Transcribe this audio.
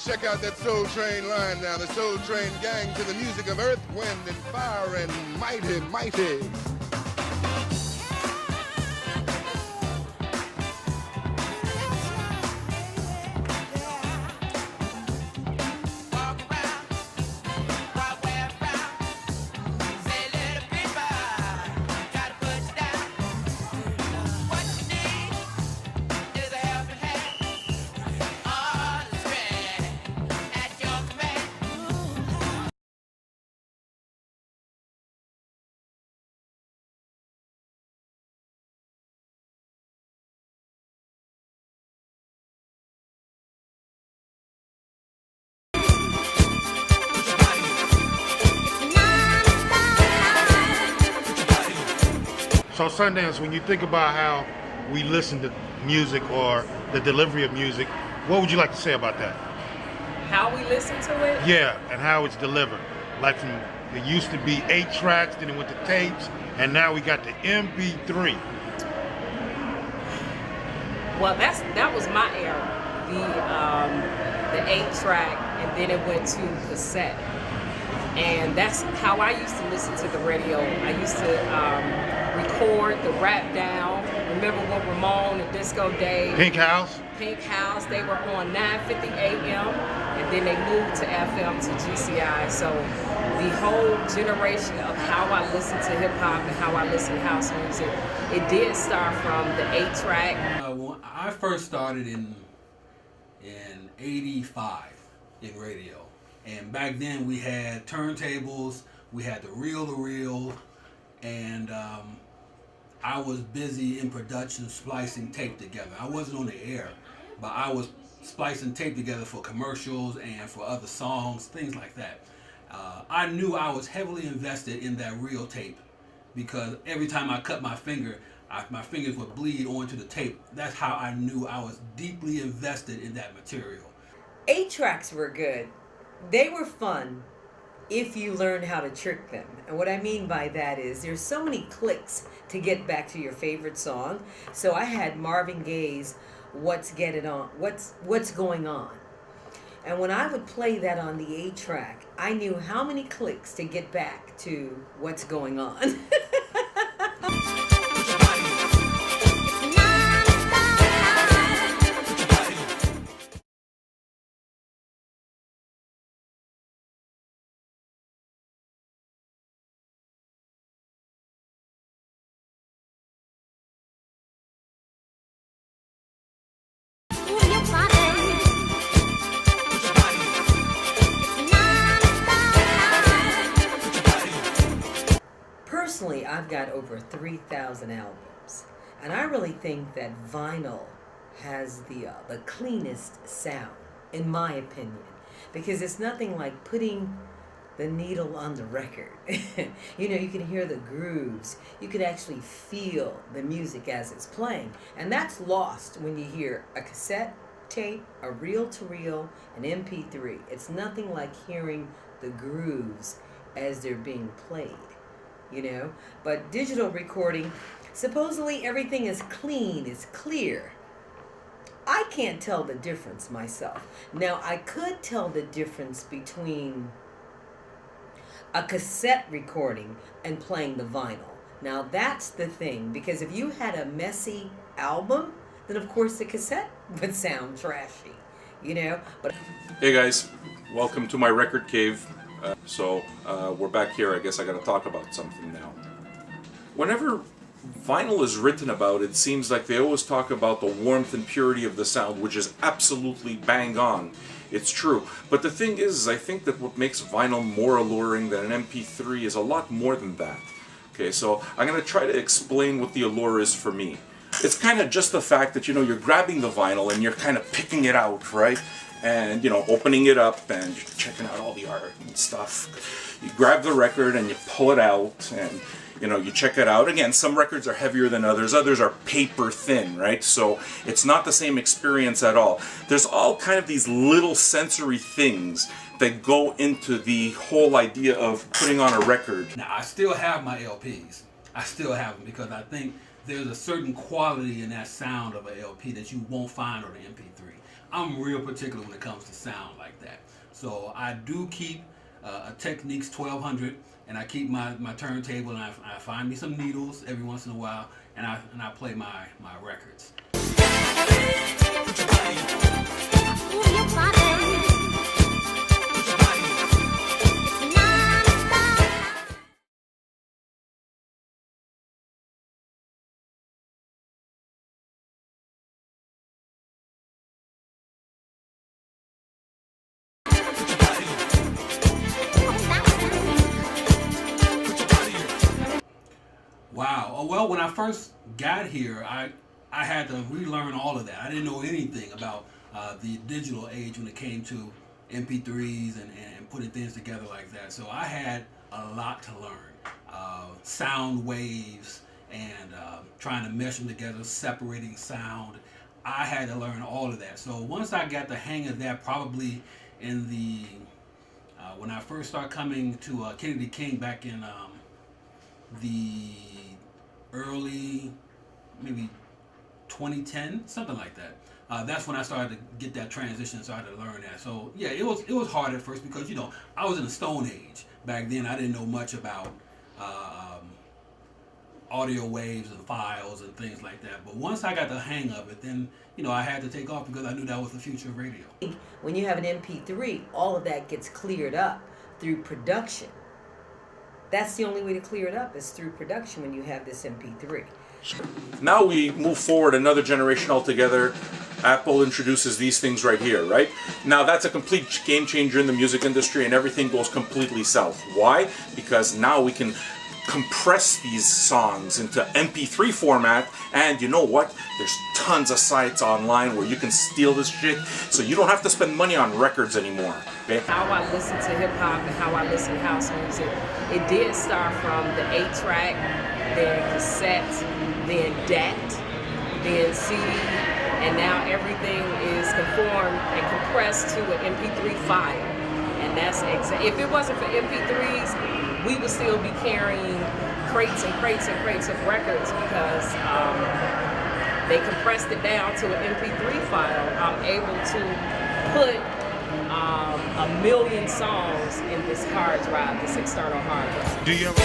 check out that Soul Train line now. The Soul Train gang to the music of Earth, Wind, and Fire and Mighty, Mighty. So Sundance, when you think about how we listen to music or the delivery of music, what would you like to say about that? How we listen to it? Yeah, and how it's delivered. Like from, it used to be 8 tracks, then it went to tapes, and now we got the MP3. Well, that was my era, the 8-track, and then it went to cassette. And that's how I used to listen to the radio. I used to record the rap down. Remember when Ramon and Disco Dave? Pink House, they were on 9:50 a.m. and then they moved to FM to GCI. So the whole generation of how I listen to hip hop and how I listen to house music, it did start from the 8-track. When I first started in '85 in radio. And back then we had turntables, we had the reel-to-reel, and I was busy in production splicing tape together. I wasn't on the air, but I was splicing tape together for commercials and for other songs, things like that. I knew I was heavily invested in that reel tape because every time I cut my finger, my fingers would bleed onto the tape. That's how I knew I was deeply invested in that material. 8-tracks were good. They were fun if you learned how to trick them. And what I mean by that is there's so many clicks to get back to your favorite song. So I had Marvin Gaye's What's Going On. And when I would play that on the 8-track, I knew how many clicks to get back to What's Going On. Personally, I've got over 3,000 albums, and I really think that vinyl has the cleanest sound, in my opinion, because it's nothing like putting the needle on the record. You know, you can hear the grooves. You can actually feel the music as it's playing, and that's lost when you hear a cassette tape, a reel-to-reel, an MP3. It's nothing like hearing the grooves as they're being played. You know, but digital recording, supposedly everything is clean, is clear. I can't tell the difference myself. Now, I could tell the difference between a cassette recording and playing the vinyl. Now, that's the thing, because if you had a messy album, then of course the cassette would sound trashy, you know. But hey guys, welcome to my record cave. We're back here. I guess I gotta talk about something now. Whenever vinyl is written about, it seems like they always talk about the warmth and purity of the sound, which is absolutely bang on. It's true. But the thing is I think that what makes vinyl more alluring than an MP3 is a lot more than that. Okay, so I'm gonna try to explain what the allure is for me. It's kind of just the fact that, you know, you're grabbing the vinyl and you're kind of picking it out, right? And, you know, opening it up and checking out all the art and stuff. You grab the record and you pull it out and, you know, you check it out. Again, some records are heavier than others. Others are paper thin, right? So it's not the same experience at all. There's all kind of these little sensory things that go into the whole idea of putting on a record. Now, I still have my LPs. I still have them because I think there's a certain quality in that sound of an LP that you won't find on an MP3. I'm real particular when it comes to sound like that. So I do keep a Technics 1200, and I keep my turntable, and I find me some needles every once in a while, and I play my records. Wow. Oh, well, when I first got here, I had to relearn all of that. I didn't know anything about the digital age when it came to MP3s and putting things together like that. So I had a lot to learn. Sound waves and trying to mesh them together, separating sound. I had to learn all of that. So once I got the hang of that, probably in the when I first started coming to Kennedy King back in the early, maybe 2010, something like that. That's when I started to get that transition, started to learn that. So yeah, it was hard at first because, you know, I was in the Stone Age back then. I didn't know much about audio waves and files and things like that. But once I got the hang of it, then, you know, I had to take off because I knew that was the future of radio. When you have an MP3, all of that gets cleared up through production. That's the only way to clear it up, is through production when you have this MP3. Now we move forward another generation altogether. Apple introduces these things right here, right? Now that's a complete game changer in the music industry, and everything goes completely south. Why? Because now we can compress these songs into MP3 format, and you know what? There's tons of sites online where you can steal this shit, so you don't have to spend money on records anymore. Okay? How I listen to hip hop and how I listen to house music, it did start from the 8-track, then cassette, then DAT, then CD, and now everything is conformed and compressed to an MP3 file. And that's if it wasn't for MP3s, we would still be carrying crates and crates and crates of records because they compressed it down to an MP3 file. I'm able to put 1 million songs in this hard drive, this external hard drive. Do you ever